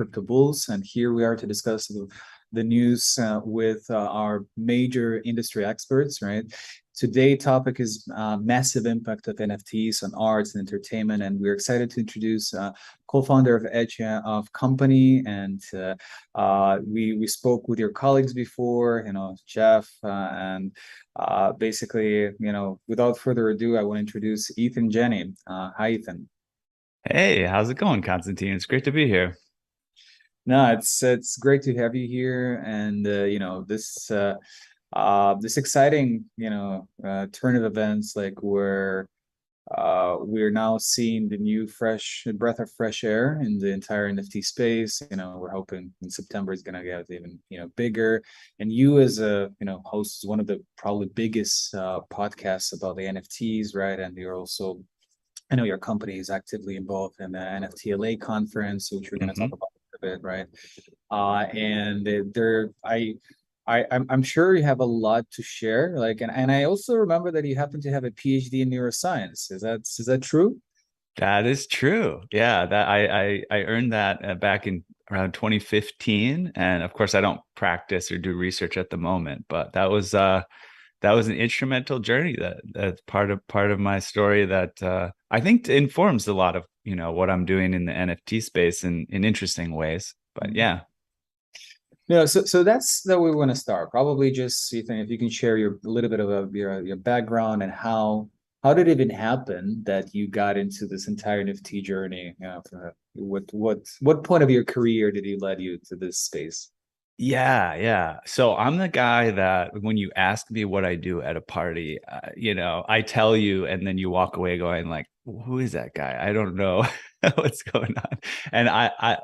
Crypto Bulls, and here we are to discuss the news with our major industry experts, right? Today's topic is massive impact of NFTs on arts and entertainment, and we're excited to introduce co-founder of Edge of Company, and we spoke with your colleagues before, Jeff, and basically, without further ado, I want to introduce Ethan Jenny. Hi, Ethan. Hey, how's it going, Constantine? It's great to be here. No, it's great to have you here, and this exciting turn of events, like where we're now seeing the new fresh breath of fresh air in the entire NFT space. We're hoping in September is gonna get even bigger. And you, as a host, one of the probably biggest podcasts about the NFTs, right? And you're also, I know your company is actively involved in the NFTLA conference, which we're going to talk hmm about a bit, right? And there, I'm sure you have a lot to share. Like, and I also remember that you happen to have a PhD in neuroscience. Is that true? That is true. Yeah, that I earned that back in around 2015, and of course, I don't practice or do research at the moment, but that was an instrumental journey that's part of my story that I think informs a lot of what I'm doing in the NFT space in interesting ways. But Mhm. yeah. So that's that we want to start. Probably just, Ethan, if you can share your a little bit of your background and how did it even happen that you got into this entire NFT journey? What point of your career did you lead you to this space? Yeah, yeah. So I'm the guy that when you ask me what I do at a party, I tell you, and then you walk away going like, "Who is that guy? I don't know what's going on." And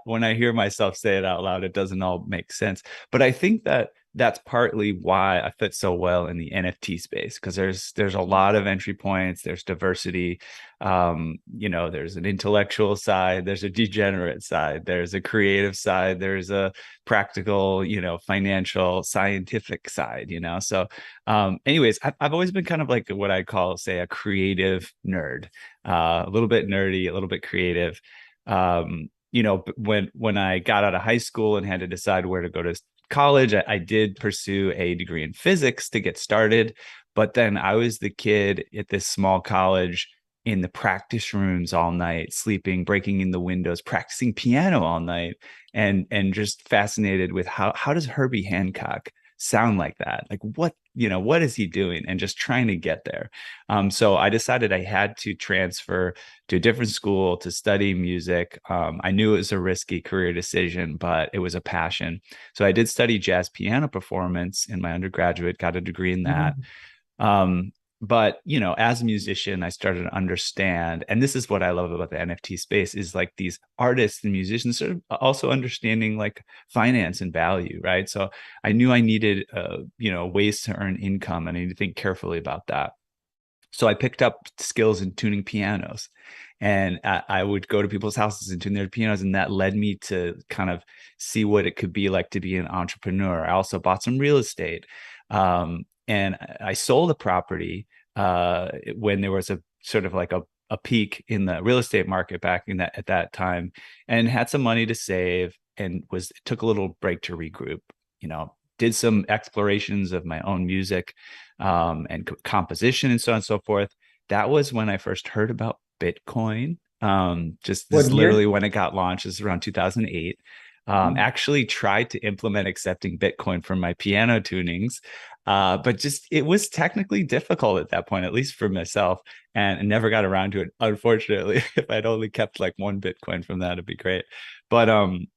when I hear myself say it out loud, it doesn't all make sense. But I think that that's partly why I fit so well in the NFT space because there's a lot of entry points. There's diversity. There's an intellectual side. There's a degenerate side. There's a creative side. There's a practical, financial, scientific side. So, anyways, I've always been kind of like what I call, say, a creative nerd, a little bit nerdy, a little bit creative. When I got out of high school and had to decide where to go to college, I did pursue a degree in physics to get started. But then I was the kid at this small college in the practice rooms all night, sleeping, breaking in the windows, practicing piano all night and just fascinated with how does Herbie Hancock sound like that? Like what is he doing? And just trying to get there. So I decided I had to transfer to a different school to study music. I knew it was a risky career decision, but it was a passion. So I did study jazz piano performance in my undergraduate, got a degree in that. Mhm. Um, but as a musician, I started to understand, and this is what I love about the NFT space is like these artists and musicians sort of also understanding like finance and value, right? So I knew I needed, ways to earn income, and I need to think carefully about that. So I picked up skills in tuning pianos, and I would go to people's houses and tune their pianos, and that led me to kind of see what it could be like to be an entrepreneur. I also bought some real estate, and I sold a property when there was a sort of like a peak in the real estate market back in that at that time, and had some money to save, and took a little break to regroup. Did some explorations of my own music and composition and so on and so forth. That was when I first heard about Bitcoin. Just What this year? literally when it got launched is around 2008. Mhm. Actually tried to implement accepting Bitcoin for my piano tunings, but just it was technically difficult at that point, at least for myself, and never got around to it. Unfortunately, if I'd only kept like one Bitcoin from that, it'd be great. But um,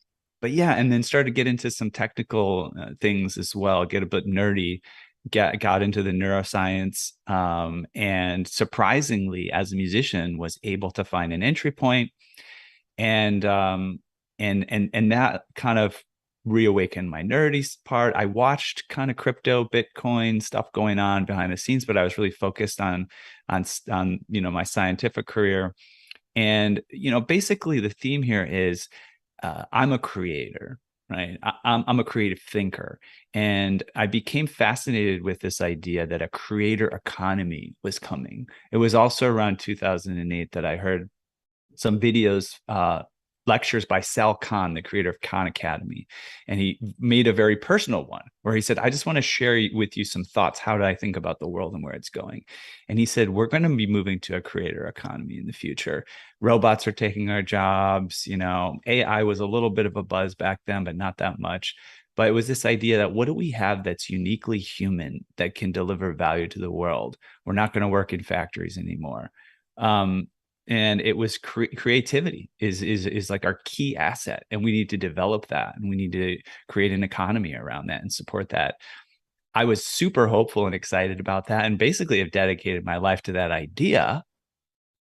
but yeah, and then started to get into some technical things as well, get a bit nerdy, got into the neuroscience, and surprisingly, as a musician, was able to find an entry point, and that kind of reawakened my nerdy part. I watched kind of crypto, Bitcoin stuff going on behind the scenes, but I was really focused on my scientific career. And basically, the theme here is I'm a creator, right? I'm a creative thinker. And I became fascinated with this idea that a creator economy was coming. It was also around 2008 that I heard some videos lectures by Sal Khan, the creator of Khan Academy. And he made a very personal one where he said, I just want to share with you some thoughts. How do I think about the world and where it's going? And he said, we're going to be moving to a creator economy in the future. Robots are taking our jobs. AI was a little bit of a buzz back then, but not that much. But it was this idea that what do we have that's uniquely human that can deliver value to the world? We're not going to work in factories anymore. And it was creativity is like our key asset, and we need to develop that, and we need to create an economy around that and support that. I was super hopeful and excited about that, and basically have dedicated my life to that idea.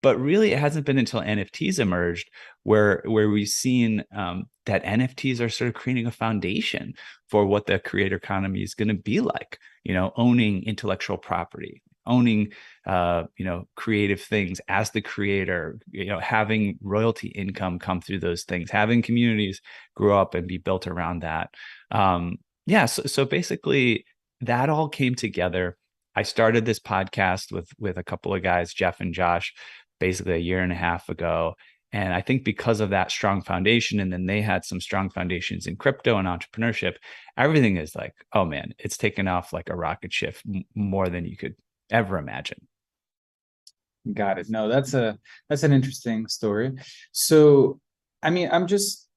But really, it hasn't been until NFTs emerged where we've seen that NFTs are sort of creating a foundation for what the creator economy is going to be like. Owning intellectual property, owning creative things as the creator, having royalty income come through those things, having communities grow up and be built around that. So basically that all came together. I started this podcast with a couple of guys, Jeff and Josh, basically a year and a half ago. And I think because of that strong foundation, and then they had some strong foundations in crypto and entrepreneurship, everything is like, oh man, it's taken off like a rocket ship, more than you could ever imagine. Got it. No, that's an interesting story. So, I mean, I'm just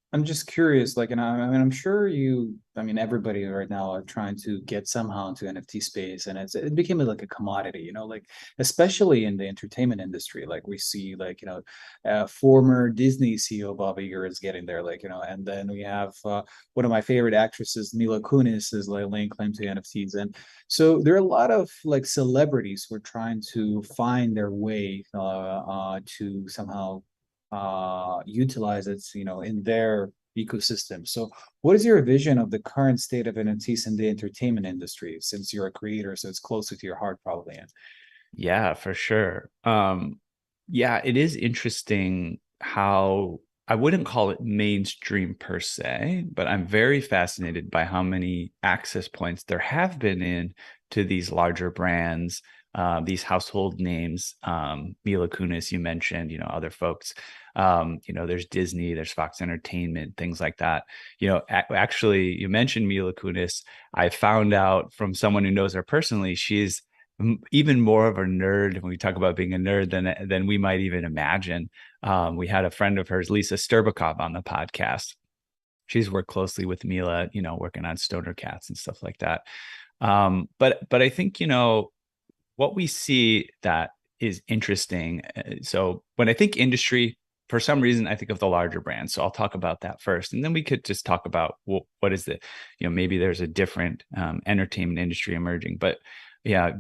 curious, like, and I'm sure everybody right now are trying to get somehow into NFT space, and it became like a commodity, like especially in the entertainment industry. Like we see, like, former Disney CEO Bob Iger is getting there, like, and then we have one of my favorite actresses, Mila Kunis, is like laying claim to NFTs, and so there are a lot of like celebrities who are trying to find their way to somehow utilize it, in their ecosystem. So what is your vision of the current state of NFTs in the entertainment industry, since you're a creator, so it's closer to your heart probably? Yeah, for sure. Yeah, it is interesting how I wouldn't call it mainstream per se, but I'm very fascinated by how many access points there have been in to these larger brands, these household names. Mila Kunis, you mentioned, other folks. There's Disney, there's Fox Entertainment, things like that. Actually, you mentioned Mila Kunis. I found out from someone who knows her personally, she's even more of a nerd when we talk about being a nerd than we might even imagine. We had a friend of hers, Lisa Sterbakov, on the podcast. She's worked closely with Mila, working on Stoner Cats and stuff like that. But I think, what we see that is interesting. So when I think industry, for some reason, I think of the larger brands. So I'll talk about that first, and then we could just talk about what is the, maybe there's a different entertainment industry emerging. But yeah,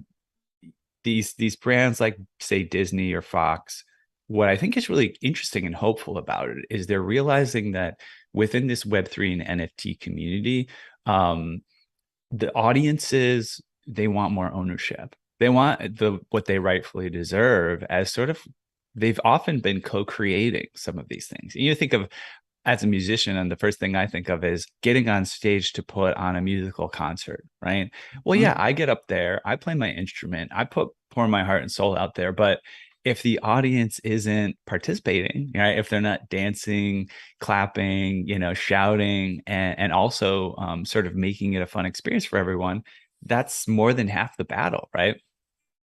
these brands like, say, Disney or Fox, what I think is really interesting and hopeful about it is they're realizing that within this Web3 and NFT community, the audiences, they want more ownership. They want what they rightfully deserve, as sort of they've often been co-creating some of these things. And you think of, as a musician, and the first thing I think of is getting on stage to put on a musical concert, right? Well, yeah, I get up there, I play my instrument, I pour my heart and soul out there, but if the audience isn't participating, right, if they're not dancing, clapping, shouting, and also sort of making it a fun experience for everyone, that's more than half the battle, right?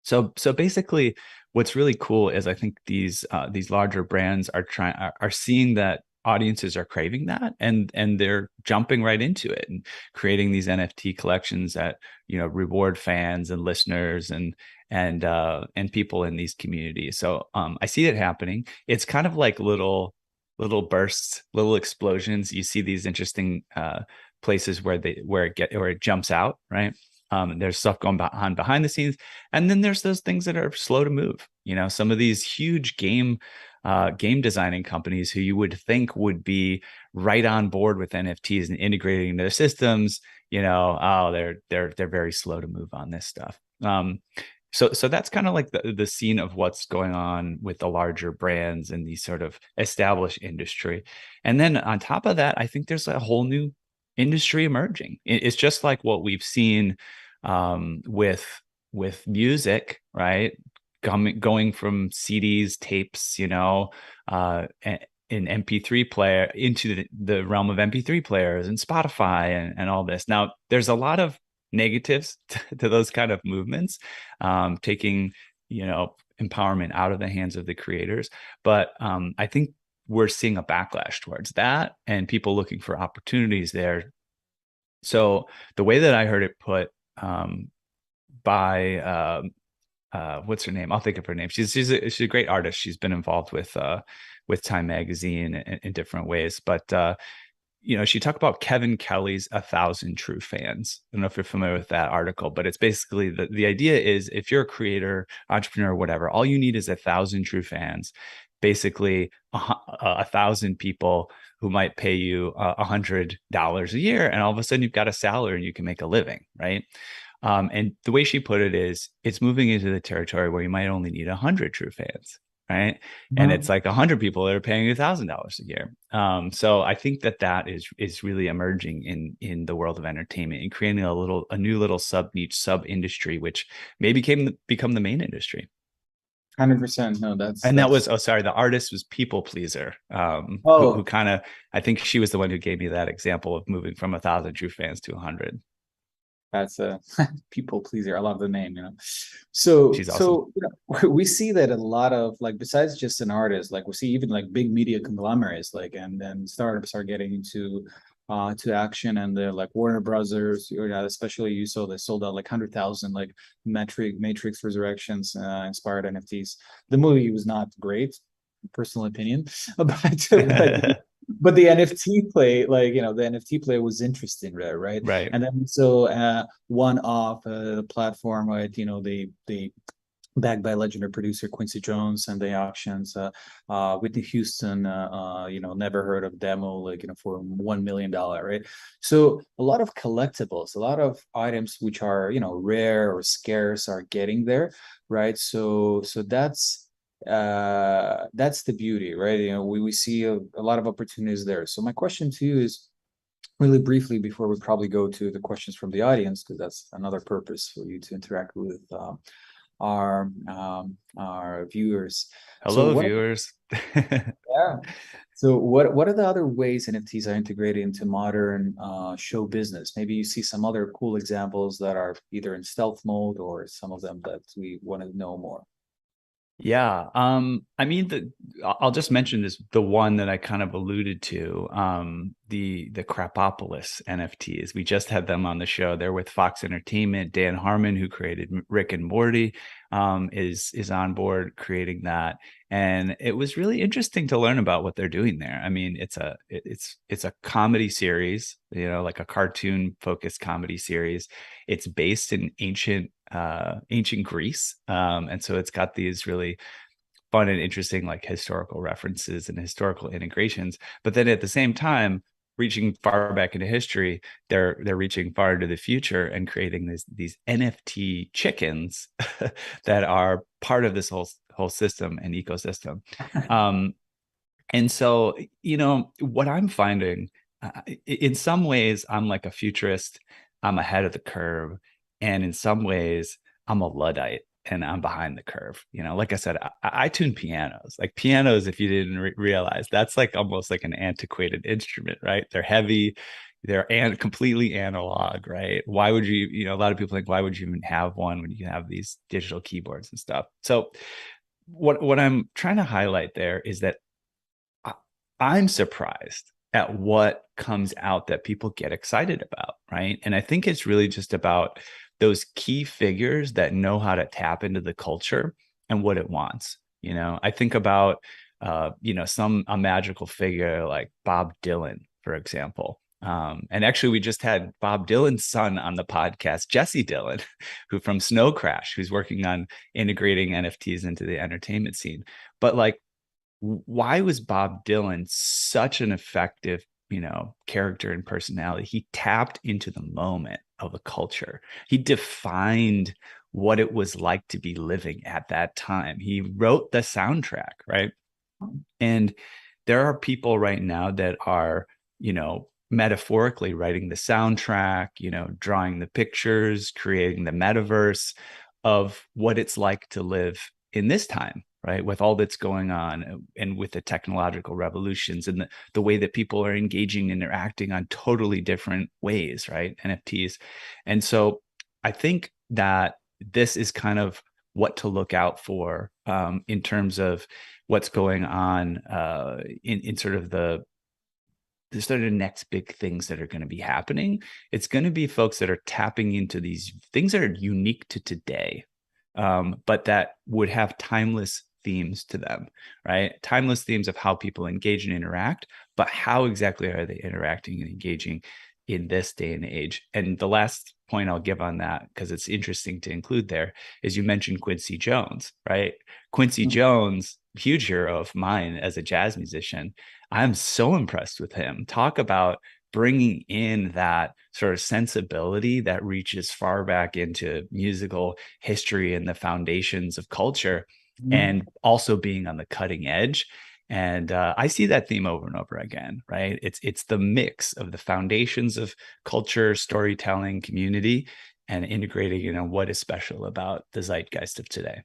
So basically, what's really cool is I think these larger brands are seeing that audiences are craving that, and they're jumping right into it and creating these NFT collections that reward fans and listeners and people in these communities. So I see it happening. It's kind of like little bursts, little explosions. You see these interesting places where it jumps out, right? There's stuff going on behind the scenes, and then there's those things that are slow to move. Some of these huge game designing companies who you would think would be right on board with NFTs and integrating their systems, they're very slow to move on this stuff. So that's kind of like the scene of what's going on with the larger brands and these sort of established industry. And then on top of that, I think there's a whole new industry emerging. It's just like what we've seen with music, right? Going from CDs, tapes, an MP3 player into the realm of MP3 players and Spotify and all this. Now, there's a lot of negatives to those kind of movements, taking, empowerment out of the hands of the creators. But I think we're seeing a backlash towards that and people looking for opportunities there. So the way that I heard it put by what's her name? I'll think of her name. She's a great artist. She's been involved with Time Magazine in different ways. But she talked about Kevin Kelly's 1,000 True Fans. I don't know if you're familiar with that article, but it's basically the idea is if you're a creator, entrepreneur, whatever, all you need is 1,000 true fans, basically 1,000 people who might pay you $100 a year, and all of a sudden you've got a salary and you can make a living, right? And the way she put it is, it's moving into the territory where you might only need 100 true fans, right? And it's like 100 people that are paying you $1,000 a year. So I think that is really emerging in the world of entertainment and creating a new little sub niche, sub industry, which may become the main industry. 100%. No, that was, the artist was People Pleaser, who kind of, I think she was the one who gave me that example of moving from 1,000 true fans to 100. That's a People Pleaser. I love the name, So she's awesome. We see that a lot of, like, besides just an artist, like we see even like big media conglomerates, like, and then startups are getting into to action, and they're like Warner Brothers, especially you saw they sold out like 100,000 like Matrix Resurrections inspired NFTs. The movie was not great, personal opinion, but the NFT play, like, the NFT play was interesting there, right? Right. And then so one off the platform, right? They backed by legendary producer Quincy Jones, and the auctions, Whitney Houston, never heard of demo, like, for $1 million, right? So a lot of collectibles, a lot of items which are, rare or scarce are getting there, right? So that's the beauty, right? We see a lot of opportunities there. So my question to you is, really briefly, before we probably go to the questions from the audience, because that's another purpose for you to interact with our viewers. Hello, viewers. Yeah. So what are the other ways NFTs are integrated into modern show business? Maybe you see some other cool examples that are either in stealth mode, or some of them that we want to know more. Yeah. I mean, I'll just mention the one that I kind of alluded to, the Crapopolis NFTs. We just had them on the show. They're with Fox Entertainment. Dan Harmon, who created Rick and Morty, is on board creating that. And it was really interesting to learn about what they're doing there. I mean, it's a comedy series, like a cartoon focused comedy series. It's based in ancient Greece, and so it's got these really fun and interesting, like, historical references and historical integrations. But then at the same time, reaching far back into history, they're reaching far into the future and creating these NFT chickens that are part of this whole system and ecosystem. And so, what I'm finding, in some ways, I'm like a futurist. I'm ahead of the curve. And in some ways, I'm a Luddite and I'm behind the curve. Like I said, I tune pianos. Like, pianos, if you didn't realize, that's like almost like an antiquated instrument, right? They're heavy. They're completely analog, right? Why would you, a lot of people think, why would you even have one when you have these digital keyboards and stuff? So what I'm trying to highlight there is that I'm surprised at what comes out that people get excited about, right? And I think it's really just about those key figures that know how to tap into the culture and what it wants. I think about, a magical figure like Bob Dylan, for example. And actually, we just had Bob Dylan's son on the podcast, Jesse Dylan, who from Snow Crash, who's working on integrating NFTs into the entertainment scene. But like, why was Bob Dylan such an effective, character and personality? He tapped into the moment of a culture. He defined what it was like to be living at that time. He wrote the soundtrack, right? And there are people right now that are, metaphorically writing the soundtrack, drawing the pictures, creating the metaverse of what it's like to live in this time. right? With all that's going on and with the technological revolutions and the way that people are engaging and interacting on totally different ways, right? NFTs. And so I think that this is kind of what to look out for in terms of what's going on in sort of the sort of next big things that are going to be happening. It's going to be folks that are tapping into these things that are unique to today, but that would have timeless themes to them, right? Timeless themes of how people engage and interact, but how exactly are they interacting and engaging in this day and age? And the last point I'll give on that, because it's interesting to include there, is you mentioned Quincy Jones, right? Quincy Jones, huge hero of mine as a jazz musician. I'm so impressed with him. Talk about bringing in that sort of sensibility that reaches far back into musical history and the foundations of culture, and also being on the cutting edge. And I see that theme over and over again, right? It's the mix of the foundations of culture, storytelling, community, and integrating, what is special about the zeitgeist of today.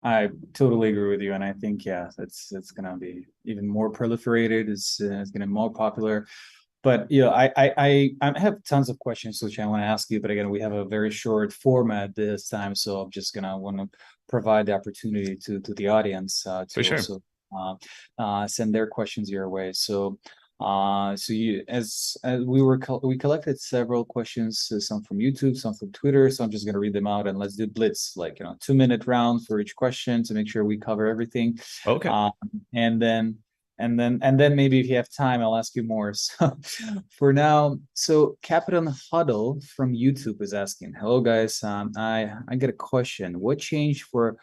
I totally agree with you, and I think it's gonna be even more proliferated. It's gonna be more popular. But I have tons of questions which I want to ask you, but again, we have a very short format this time, so I'm just gonna want to provide the opportunity to the audience For to sure. also send their questions your way. So you as we collected several questions, some from YouTube, some from Twitter. So I'm just gonna read them out and let's do blitz, like 2-minute round for each question to make sure we cover everything. Okay. And then maybe if you have time, I'll ask you more. So for now, so Captain Huddle from YouTube is asking, hello guys, I get a question. What changed for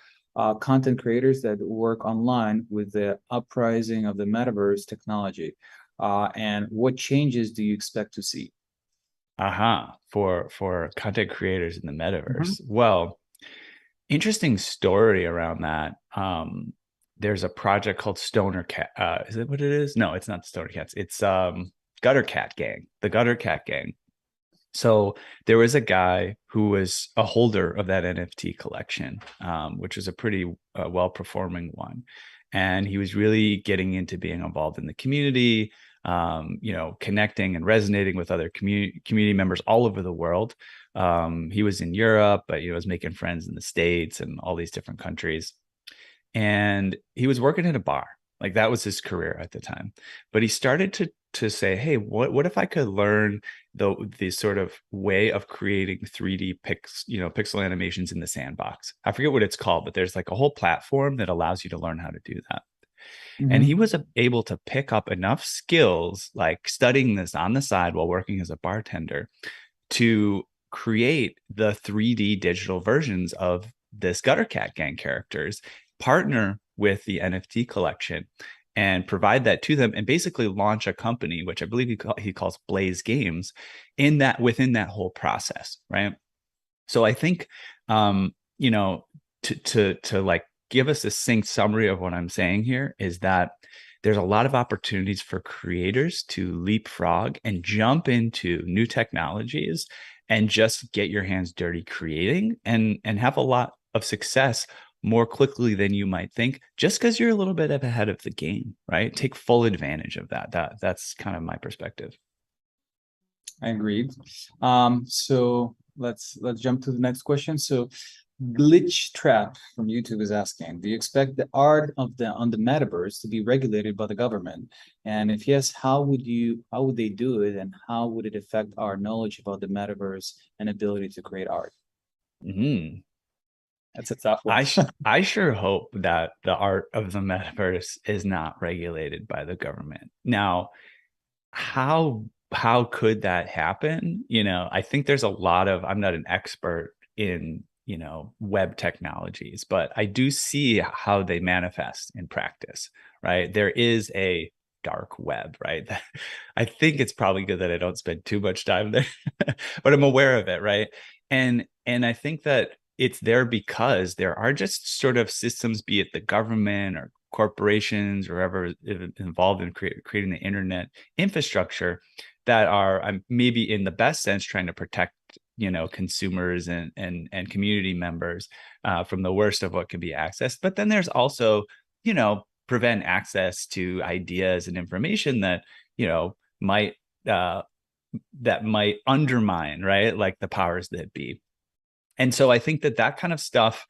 content creators that work online with the uprising of the metaverse technology? And what changes do you expect to see? For content creators in the metaverse. Well, interesting story around that. There's a project called Stoner Cat. Is it what it is? No, it's not Stoner Cats. It's Gutter Cat Gang, the Gutter Cat Gang. So there was a guy who was a holder of that NFT collection, which was a pretty well-performing one. And he was really getting into being involved in the community, connecting and resonating with other community members all over the world. He was in Europe, but was making friends in the States and all these different countries. And he was working at a bar. Like that was his career at the time. But he started to say, hey, what if I could learn the sort of way of creating 3D pixel animations in the sandbox? I forget what it's called, but there's like a whole platform that allows you to learn how to do that. And he was able to pick up enough skills, like studying this on the side while working as a bartender, to create the 3D digital versions of this Gutter Cat Gang characters, partner with the NFT collection, and provide that to them, and basically launch a company, which I believe he calls Blaze Games, within that whole process, right? So I think, to like give a succinct summary of what I'm saying here is that there's a lot of opportunities for creators to leapfrog and jump into new technologies and just get your hands dirty creating and have a lot of success more quickly than you might think, just because you're a little bit ahead of the game, right? Take full advantage of that. That's kind of my perspective. I agreed. So let's jump to the next question. So Glitch Trap from YouTube is asking, do you expect the art on the metaverse to be regulated by the government? And if yes, how would they do it, and how would it affect our knowledge about the metaverse and ability to create art? That's a tough one. I sure hope that the art of the metaverse is not regulated by the government. Now, how could that happen? I think there's a lot of, I'm not an expert in web technologies, but I do see how they manifest in practice, right? There is a dark web, right? I think it's probably good that I don't spend too much time there, but I'm aware of it, right? And I think that it's there because there are just sort of systems, be it the government or corporations or whoever involved in creating the internet infrastructure, that are maybe in the best sense trying to protect consumers and community members from the worst of what can be accessed. But then there's also, prevent access to ideas and information that, might undermine, right, like the powers that be. And so I think that kind of stuff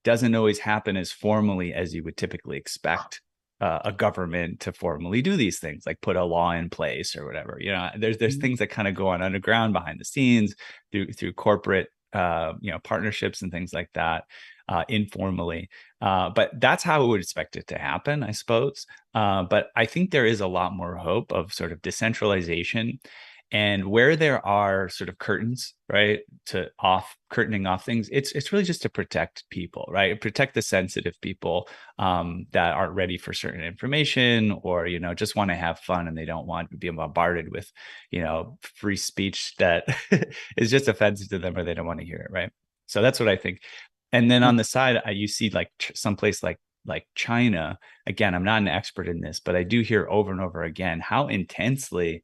doesn't always happen as formally as you would typically expect a government to formally do these things, like put a law in place or whatever. There's things that kind of go on underground behind the scenes through corporate partnerships and things like that, informally. But that's how I would expect it to happen, I suppose. But I think there is a lot more hope of sort of decentralization. And where there are sort of curtains, right, curtaining off things, it's really just to protect people, right? Protect the sensitive people that aren't ready for certain information, or just want to have fun and they don't want to be bombarded with free speech that is just offensive to them, or they don't want to hear it, right? So that's what I think. And then on the side, you see like someplace like China. Again, I'm not an expert in this, but I do hear over and over again how intensely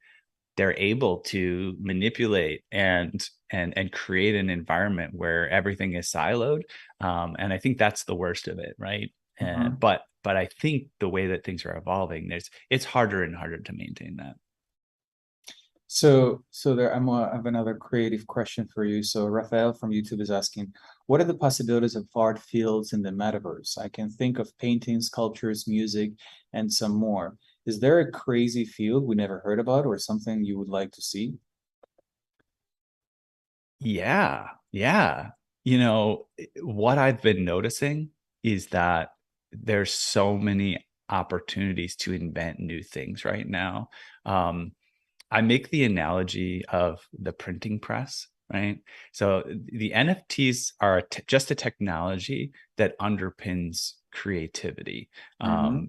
they're able to manipulate and create an environment where everything is siloed. And I think that's the worst of it, right? But I think the way that things are evolving, it's harder and harder to maintain that. So I have another creative question for you. So Rafael from YouTube is asking, what are the possibilities of art fields in the metaverse? I can think of paintings, sculptures, music, and some more. Is there a crazy field we never heard about, or something you would like to see? Yeah. What I've been noticing is that there's so many opportunities to invent new things right now. I make the analogy of the printing press, right? So the NFTs are just a technology that underpins creativity.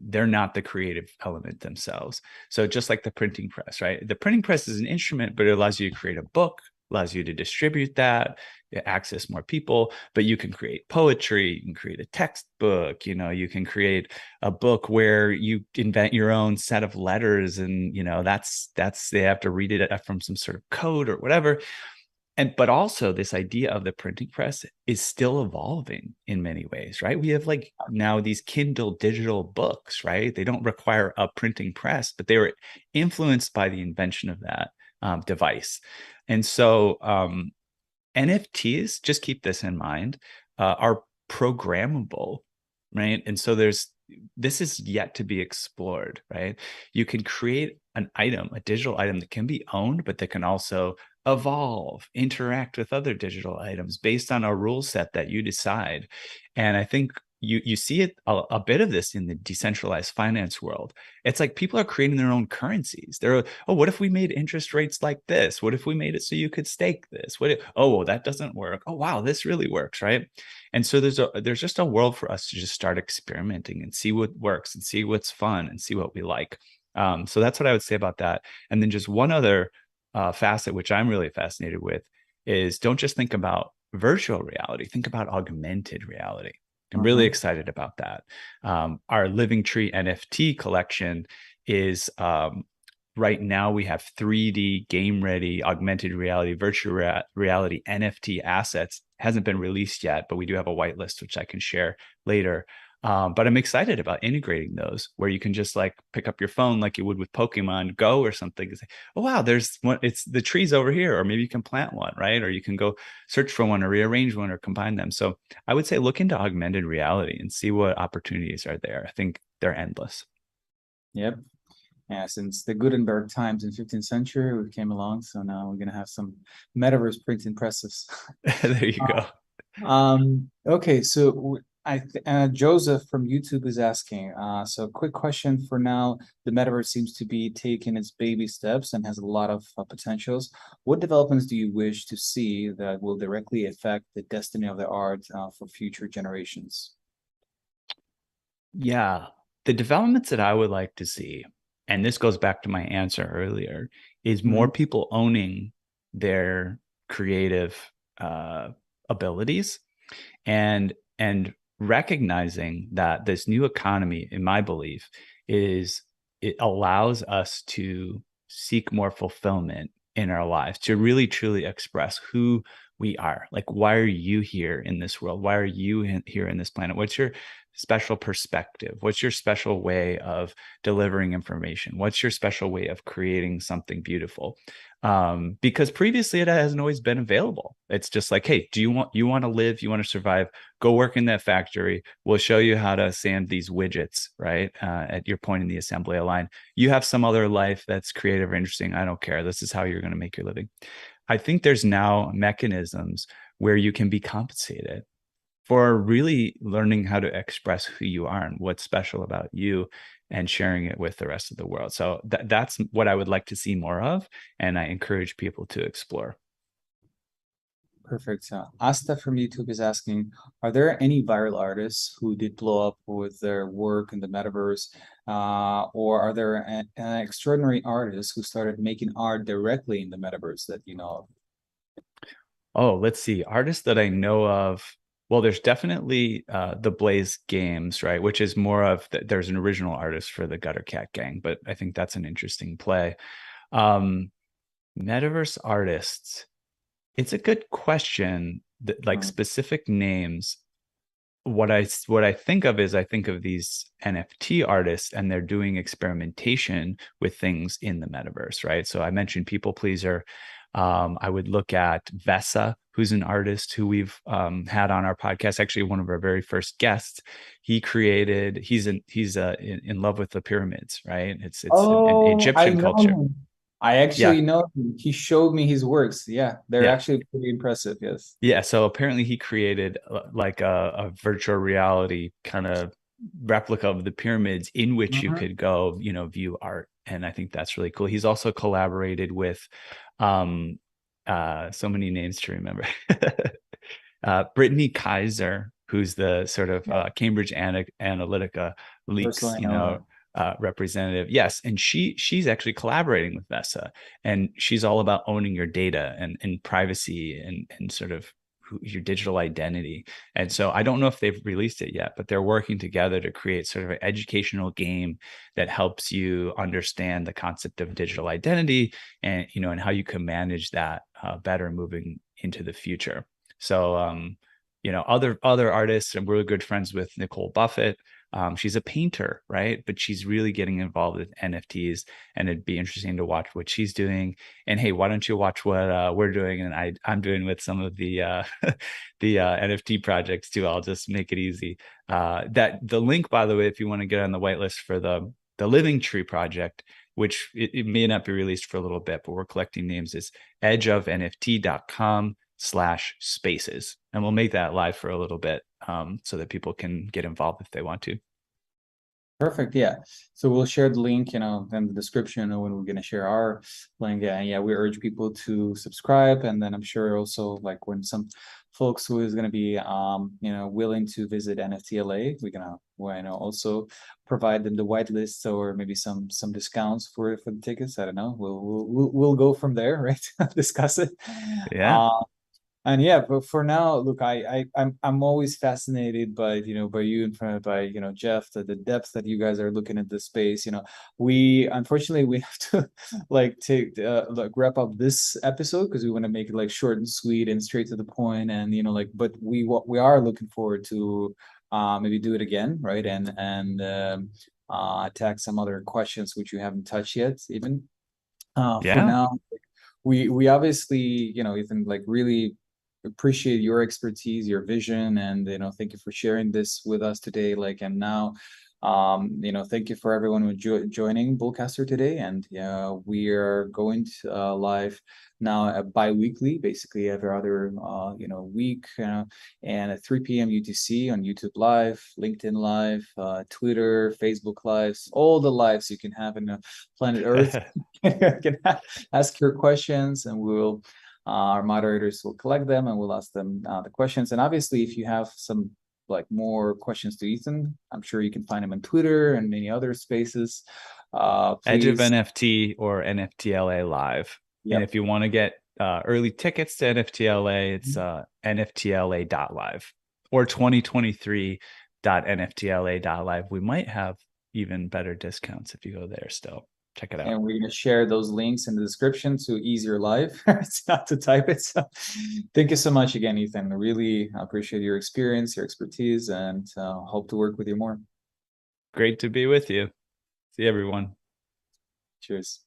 They're not the creative element themselves. So just like the printing press, right? The printing press is an instrument, but it allows you to create a book, allows you to distribute that, access more people. But you can create poetry, you can create a textbook, you can create a book where you invent your own set of letters, and that's they have to read it from some sort of code or whatever. But also this idea of the printing press is still evolving in many ways, right? We have like now these Kindle digital books, right? They don't require a printing press, but they were influenced by the invention of that device. And so NFTs, just keep this in mind, are programmable, right? And so this is yet to be explored, right? You can create an item, a digital item that can be owned, but that can also evolve, interact with other digital items based on a rule set that you decide. And I think you see it a bit of this in the decentralized finance world. It's like people are creating their own currencies. What if we made interest rates like this? What if we made it so you could stake this? Well, that doesn't work. Oh, wow, this really works, right? And so there's just a world for us to just start experimenting and see what works and see what's fun and see what we like. So that's what I would say about that. And then just one other facet, which I'm really fascinated with, is don't just think about virtual reality, think about augmented reality. I'm really excited about that. Our Living Tree NFT collection is right now we have 3D game ready augmented reality, virtual reality NFT assets. Hasn't been released yet, but we do have a whitelist, which I can share later. But I'm excited about integrating those, where you can just like pick up your phone like you would with Pokemon Go or something and say, oh, wow, there's one, it's the trees over here, or maybe you can plant one, right? Or you can go search for one or rearrange one or combine them. So I would say look into augmented reality and see what opportunities are there. I think they're endless. Yep. Yeah, since the Gutenberg times in 15th century, we came along. So now we're going to have some metaverse printing presses. There you go. Okay, so Joseph from YouTube is asking, so quick question for now. The metaverse seems to be taking its baby steps and has a lot of potentials. What developments do you wish to see that will directly affect the destiny of the art for future generations? Yeah, the developments that I would like to see, and this goes back to my answer earlier, is more people owning their creative abilities and recognizing that this new economy, in my belief, it allows us to seek more fulfillment in our lives, to really truly express who we are. Like, why are you here in this world? Why are you here in this planet? What's your special perspective? What's your special way of delivering information? What's your special way of creating something beautiful? Because previously it hasn't always been available. It's just like, hey, do you want to live? You want to survive? Go work in that factory. We'll show you how to sand these widgets, right? At your point in the assembly line. You have some other life that's creative or interesting. I don't care. This is how you're going to make your living. I think there's now mechanisms where you can be compensated for really learning how to express who you are and what's special about you and sharing it with the rest of the world. So that's what I would like to see more of. And I encourage people to explore. Perfect. Asta from YouTube is asking, are there any viral artists who did blow up with their work in the metaverse? Or are there an extraordinary artist who started making art directly in the metaverse that you know of? Oh, let's see. Artists that I know of. Well, there's definitely the Blaze Games, right? Which is more of there's an original artist for the Gutter Cat Gang, but I think that's an interesting play. Metaverse artists. It's a good question. Like specific names. What I think of is I think of these NFT artists and they're doing experimentation with things in the metaverse, right? So I mentioned People Pleaser. I would look at Vesa, who's an artist who we've had on our podcast. Actually, one of our very first guests. He's in love with the pyramids, right? It's an Oh, I Egyptian know culture. him. I Yeah, actually know him. He showed me his works. Yeah, they're yeah. actually pretty impressive. Yes. Yeah, so apparently he created like a virtual reality kind of replica of the pyramids in which you Mhm. could go, view art. And I think that's really cool. He's also collaborated with um so many names to remember. Brittany Kaiser, who's the sort of Yeah, Cambridge Analytica leaks, personally, I know her. representative. Yes, and she's actually collaborating with Vesa, and she's all about owning your data and privacy and sort of your digital identity. And so I don't know if they've released it yet, but they're working together to create sort of an educational game that helps you understand the concept of digital identity and how you can manage that better moving into the future. So, other artists, and we're good friends with Nicole Buffett. She's a painter, right? But she's really getting involved with NFTs, and it'd be interesting to watch what she's doing. And hey, why don't you watch what we're doing and I'm doing with some of the the NFT projects too? I'll just make it easy. That the link, by the way, if you want to get on the whitelist for the Living Tree project, which it may not be released for a little bit, but we're collecting names, is edgeofnft.com/spaces. And we'll make that live for a little bit so that people can get involved if they want to. Perfect. Yeah. So we'll share the link, in the description when we're going to share our link. Yeah. And yeah, we urge people to subscribe. And then I'm sure also like when some folks who is going to be, willing to visit NFTLA, we're going to, also provide them the whitelist or maybe some discounts for the tickets. I don't know. We'll go from there, right? Discuss it. Yeah. And yeah, but for now, look, I'm always fascinated by you and by Jeff, the depth that you guys are looking at this space. We unfortunately we have to like take like wrap up this episode because we want to make it like short and sweet and straight to the point, and but we are looking forward to maybe do it again, right? And attack some other questions which you haven't touched yet, even. For Yeah. now, we obviously Ethan, like really appreciate your expertise, your vision, and thank you for sharing this with us today. Like, and now, thank you for everyone who joining BullCaster today. And we are going to, live now bi-weekly, basically every other week, and at 3 p.m. UTC on YouTube Live, LinkedIn Live, Twitter, Facebook Lives, all the lives you can have in planet Earth. You can ask your questions, and we'll our moderators will collect them and we'll ask them the questions. And obviously, if you have some like more questions to Ethan, I'm sure you can find him on Twitter and many other spaces. Edge of Please, NFT or NFTLA Live. And yep. if you want to get early tickets to NFTLA, it's nftla.live or 2023.nftla.live. We might have even better discounts if you go there still. check it out. And we're going to share those links in the description to ease your life. It's not to type it. So thank you so much again, Ethan. I really appreciate your experience, your expertise, and hope to work with you more. Great to be with you. See everyone. Cheers.